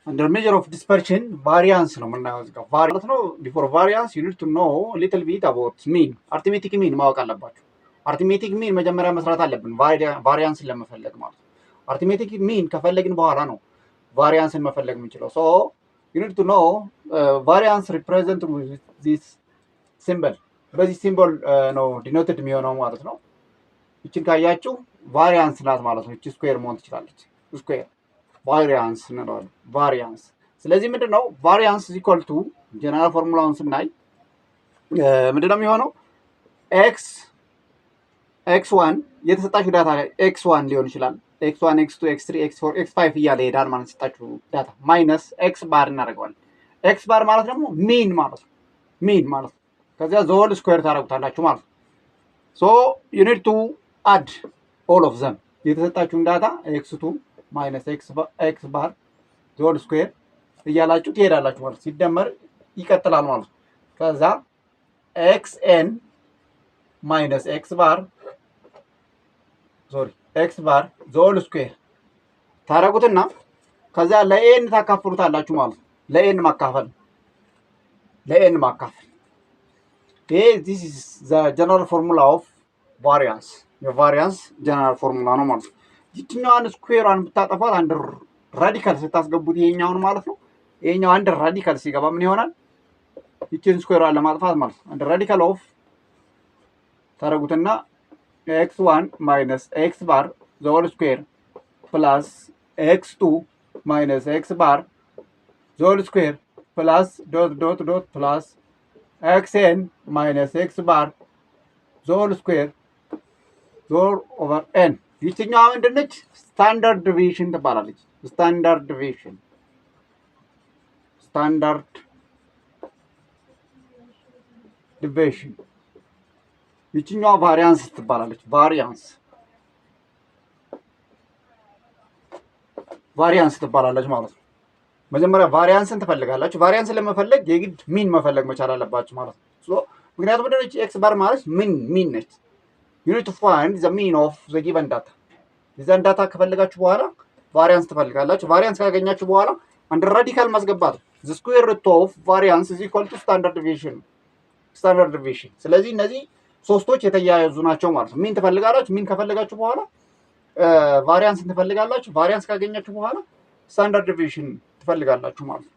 Under measure of dispersion, variance ነው የምናየው እዚህ ጋር variance ነው። Before variance you need to know a little bit about mean. arithmetic mean ማወቅ አለባችሁ። arithmetic mean መጀመሪያ መስራት አለብን variance ለመፈለግ ማለት ነው። arithmetic mean ከፈለግን በኋላ ነው variance መፈለግ የምንችለው። So you need to know variance represent with this symbol. በዚህ ሲምቦል ነው denoted የሚሆነው ማለት ነው። እቺን ካያችሁ variance ናት ማለት ነው። እቺ ስኩዌር መሆን ትችላለች። ስኩዌር variance እንለዋለን variance። ስለዚህ ምንድነው variance is equal to ጀነራል ፎርሙላውን ስናይ ምንድነው የሚሆነው x1 የተሰጣችሁ ዳታ x1 ሊሆን ይችላል x1 x2 x3 x4 x5 እያለ ይሄዳል ማለት የተሰጣችሁ ዳታ ማይነስ x ባር እናደርገዋለን። x ባር ማለት ደግሞ ሚን ማለት ነው። ሚን ማለት ከዚያ ዘ ስኩዌር ታደርጉታላችሁ ማለት ነው። so you need to add all of them የተሰጣችሁን ዳታ x2 minus x bar the whole square እያላችሁ ትሄዳላችሁ ማለት ሲደመር ይቀጥላል ማለት ነው። ከዛ xn minus x bar the whole square ታረጉትና ከዛ ለn ታካፍሉታላችሁ ማለት ነው። ለn ማካፈል this is the general formula of variance የቫሪያንስ ጀነራል ፎርሙላ ነው ማለት ነው። ይችኛዋን ስኩዌሯን ብታጠፋት አንድ ራዲካል ስታስገቡት ይሄኛውን ማለት ነው። ይሄኛው አንድ ራዲካል ሲገባ ምን ይሆናል? ይችን ስኩዌሯን ለማጥፋት ማለት ነው። አንድ ራዲካል ኦፍ ታረጉትና x1 minus x bar the whole square plus x2 minus x bar the whole square plus dot plus xn minus x bar the whole square over n ይችኛዋ ምንድነች? ስታንዳርድ ዲቪዥን ትባላለች። ስታንዳርድ ዲቪዥን ይችኛዋ ቫሪያንስ ትባላለች። ቫሪያንስ ትባላለች ማለት ነው። መጀመሪያ ቫሪያንስን ትፈልጋላችሁ። ቫሪያንስን ለመፈለግ የግድ ሚን መፈለግ መቻል አለባችሁ ማለት ነው። ምክንያቱም ምንድነች? ኤክስ ባር ማለት ሚን ነች። you need to find the mean of the given data የዛን ዳታ ከፈለጋችሁ በኋላ ቫሪያንስ ትፈልጋላችሁ። ቫሪያንስ ካገኛችሁ በኋላ አንድ ራዲካል ማስገባት the square root of variance is equal to standard deviation። ስለዚህ እነዚህ ሶስቶች የተያያዙ ናቸው ማለት ነው። ሚን ትፈልጋላችሁ። ሚን ከፈለጋችሁ በኋላ ቫሪያንስ ትፈልጋላችሁ። ቫሪያንስ ካገኛችሁ በኋላ ስታንዳርድ ዲቪዥን ትፈልጋላችሁ ማለት ነው።